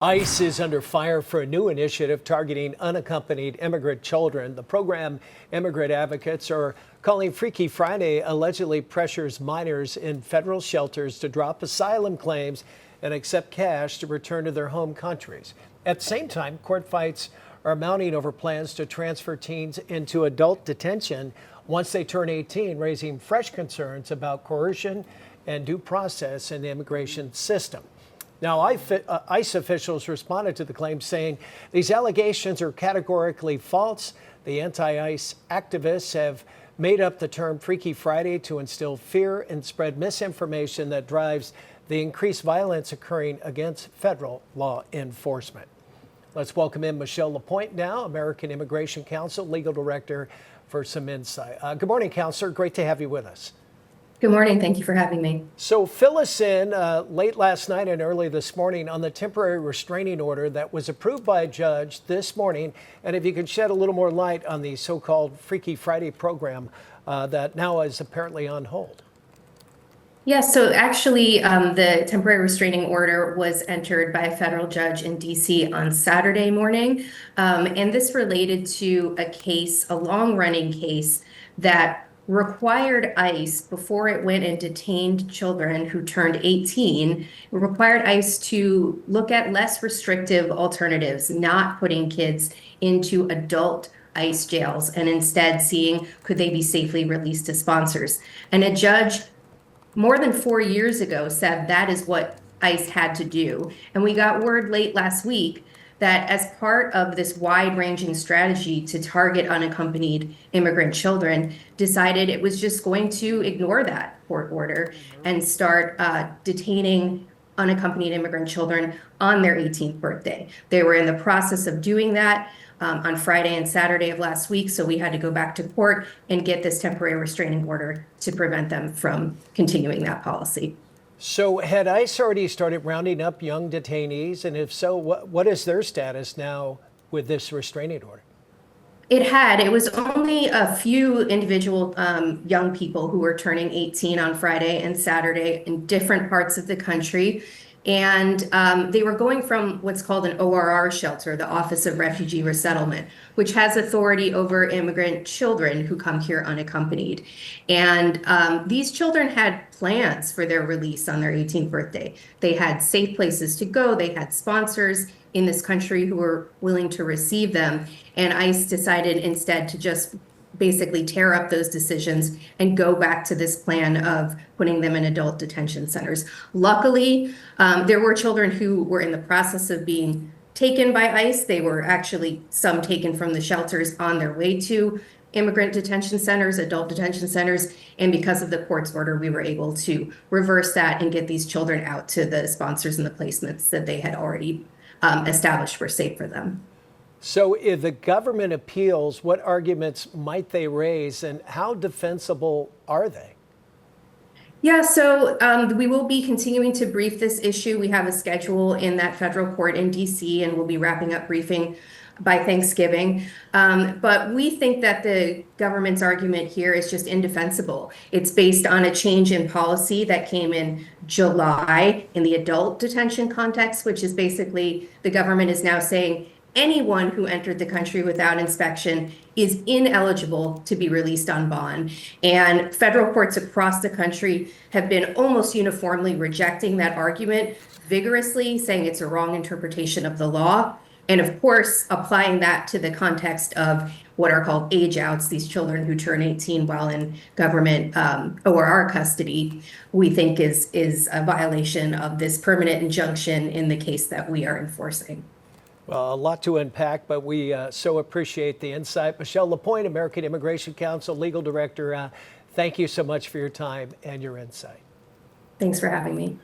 ICE is under fire for a new initiative targeting unaccompanied immigrant children. The program immigrant advocates are calling Freaky Friday allegedly pressures minors in federal shelters to drop asylum claims and accept cash to return to their home countries. At the same time, court fights are mounting over plans to transfer teens into adult detention once they turn 18, raising fresh concerns about coercion and due process in the immigration system. Now, ICE officials responded to the claims saying these allegations are categorically false. The anti-ICE activists have made up the term Freaky Friday to instill fear and spread misinformation that drives the increased violence occurring against federal law enforcement. Let's welcome in Michelle LaPointe now, American Immigration Council Legal Director, for some insight. Good morning, Counselor. Great to have you with us. Good morning. Thank you for having me. So fill us in late last night and early this morning on the temporary restraining order that was approved by a judge this morning. And if you could shed a little more light on the so-called Freaky Friday program that now is apparently on hold. Yes, so actually the temporary restraining order was entered by a federal judge in DC on Saturday morning. And this related to a case, a long-running case that required ICE, before it went and detained children who turned 18, required ICE to look at less restrictive alternatives, not putting kids into adult ICE jails, and instead seeing could they be safely released to sponsors. And a judge more than 4 years ago said that is what ICE had to do. And we got word late last week that as part of this wide-ranging strategy to target unaccompanied immigrant children, decided it was just going to ignore that court order and start detaining unaccompanied immigrant children on their 18th birthday. They were in the process of doing that on Friday and Saturday of last week, so we had to go back to court and get this temporary restraining order to prevent them from continuing that policy. So had ICE already started rounding up young detainees? And if so, what is their status now with this restraining order? It had. It was only a few individual young people who were turning 18 on Friday and Saturday in different parts of the country. And they were going from what's called an ORR shelter, the Office of Refugee Resettlement, which has authority over immigrant children who come here unaccompanied. And these children had plans for their release on their 18th birthday. They had safe places to go. They had sponsors in this country who were willing to receive them. And ICE decided instead to just basically tear up those decisions and go back to this plan of putting them in adult detention centers. Luckily, there were children who were in the process of being taken by ICE. They were actually some taken from the shelters on their way to immigrant detention centers, adult detention centers. And because of the court's order, we were able to reverse that and get these children out to the sponsors and the placements that they had already established were safe for them. So if the government appeals, what arguments might they raise and how defensible are they? Yeah, so we will be continuing to brief this issue. We have a schedule in that federal court in DC, and we'll be wrapping up briefing by Thanksgiving. But we think that the government's argument here is just indefensible. It's based on a change in policy that came in July in the adult detention context, which is basically the government is now saying anyone who entered the country without inspection is ineligible to be released on bond. And federal courts across the country have been almost uniformly rejecting that argument vigorously, saying it's a wrong interpretation of the law. And of course, applying that to the context of what are called age outs, these children who turn 18 while in government ORR custody, we think is a violation of this permanent injunction in the case that we are enforcing. Well, a lot to unpack, but we so appreciate the insight. Michelle LaPointe, American Immigration Council Legal Director, thank you so much for your time and your insight. Thanks for having me.